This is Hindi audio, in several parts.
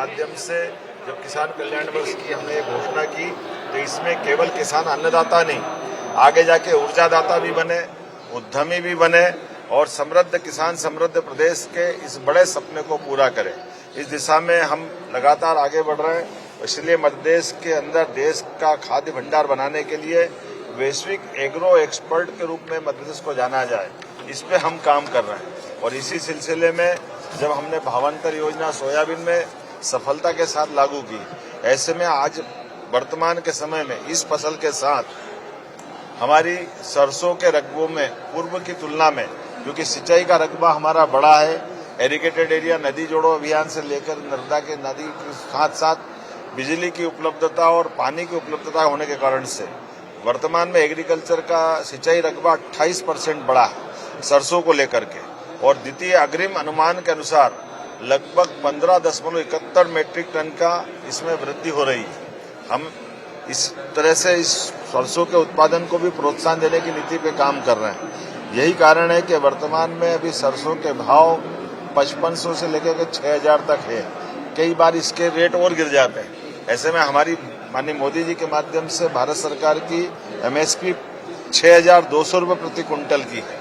माध्यम से जब किसान कल्याण वर्ष की हमने घोषणा की तो इसमें केवल किसान अन्नदाता नहीं, आगे जाके ऊर्जादाता भी बने, उद्यमी भी बने और समृद्ध किसान समृद्ध प्रदेश के इस बड़े सपने को पूरा करें। इस दिशा में हम लगातार आगे बढ़ रहे हैं। इसलिए मध्य प्रदेश के अंदर देश का खाद्य भंडार बनाने के लिए वैश्विक एग्रो एक्सपर्ट के रूप में मध्य प्रदेश को जाना जाए, इस पे हम काम कर रहे हैं। और इसी सिलसिले में जब हमने भावांतर योजना सोयाबीन में सफलता के साथ लागू की, ऐसे में आज वर्तमान के समय में इस फसल के साथ हमारी सरसों के रकबों में पूर्व की तुलना में, क्योंकि सिंचाई का रकबा हमारा बड़ा है, एरिगेटेड एरिया नदी जोड़ो अभियान से लेकर नर्मदा के नदी के साथ साथ बिजली की उपलब्धता और पानी की उपलब्धता होने के कारण से वर्तमान में एग्रीकल्चर का सिंचाई रकबा 28% बढ़ा है सरसों को लेकर के। और द्वितीय अग्रिम अनुमान के अनुसार लगभग 15.71 मीट्रिक टन का इसमें वृद्धि हो रही है। हम इस तरह से इस सरसों के उत्पादन को भी प्रोत्साहन देने की नीति पे काम कर रहे हैं। यही कारण है कि वर्तमान में अभी सरसों के भाव 5500 से लेकर के 6000 तक है, कई बार इसके रेट और गिर जाते हैं। ऐसे में हमारी माननीय मोदी जी के माध्यम से भारत सरकार की एमएसपी 6200 रुपये प्रति क्विंटल की है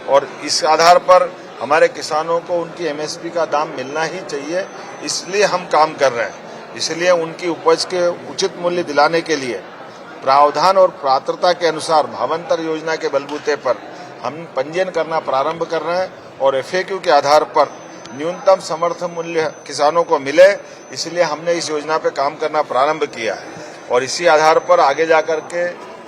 और इस आधार पर हमारे किसानों को उनकी एमएसपी का दाम मिलना ही चाहिए, इसलिए हम काम कर रहे हैं। इसलिए उनकी उपज के उचित मूल्य दिलाने के लिए प्रावधान और पात्रता के अनुसार भावांतर योजना के बलबूते पर हम पंजीयन करना प्रारंभ कर रहे हैं और एफएक्यू के आधार पर न्यूनतम समर्थन मूल्य किसानों को मिले, इसलिए हमने इस योजना पे काम करना प्रारंभ किया है। और इसी आधार पर आगे जाकर के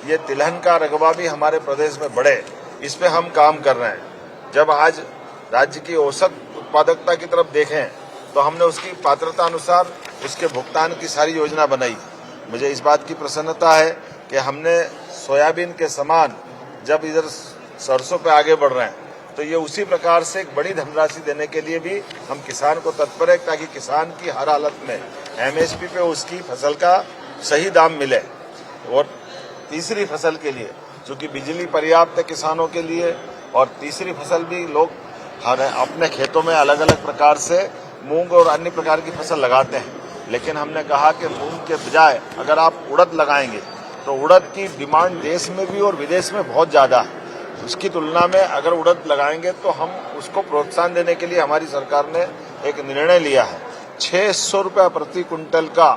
ये तिलहन का रकबा भी हमारे प्रदेश में बढ़े, इस पे हम काम कर रहे हैं। जब आज राज्य की औसत उत्पादकता की तरफ देखें तो हमने उसकी पात्रता अनुसार उसके भुगतान की सारी योजना बनाई। मुझे इस बात की प्रसन्नता है कि हमने सोयाबीन के समान जब इधर सरसों पे आगे बढ़ रहे हैं तो ये उसी प्रकार से एक बड़ी धनराशि देने के लिए भी हम किसान को तत्पर है, ताकि किसान की हर हालत में एमएसपी पे उसकी फसल का सही दाम मिले। और तीसरी फसल के लिए चूंकि बिजली पर्याप्त है किसानों के लिए, और तीसरी फसल भी लोग अपने खेतों में अलग अलग प्रकार से मूंग और अन्य प्रकार की फसल लगाते हैं, लेकिन हमने कहा कि मूंग के बजाय अगर आप उड़द लगाएंगे तो उड़द की डिमांड देश में भी और विदेश में बहुत ज्यादा है। उसकी तुलना में अगर उड़द लगाएंगे तो हम उसको प्रोत्साहन देने के लिए हमारी सरकार ने एक निर्णय लिया है। 600 रुपये प्रति क्विंटल का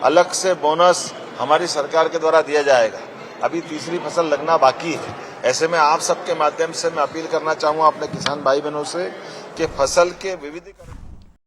अलग से बोनस हमारी सरकार के द्वारा दिया जाएगा। अभी तीसरी फसल लगना बाकी है। ऐसे में आप सबके माध्यम से मैं अपील करना चाहूँगा अपने किसान भाई बहनों से कि फसल के विविधीकरण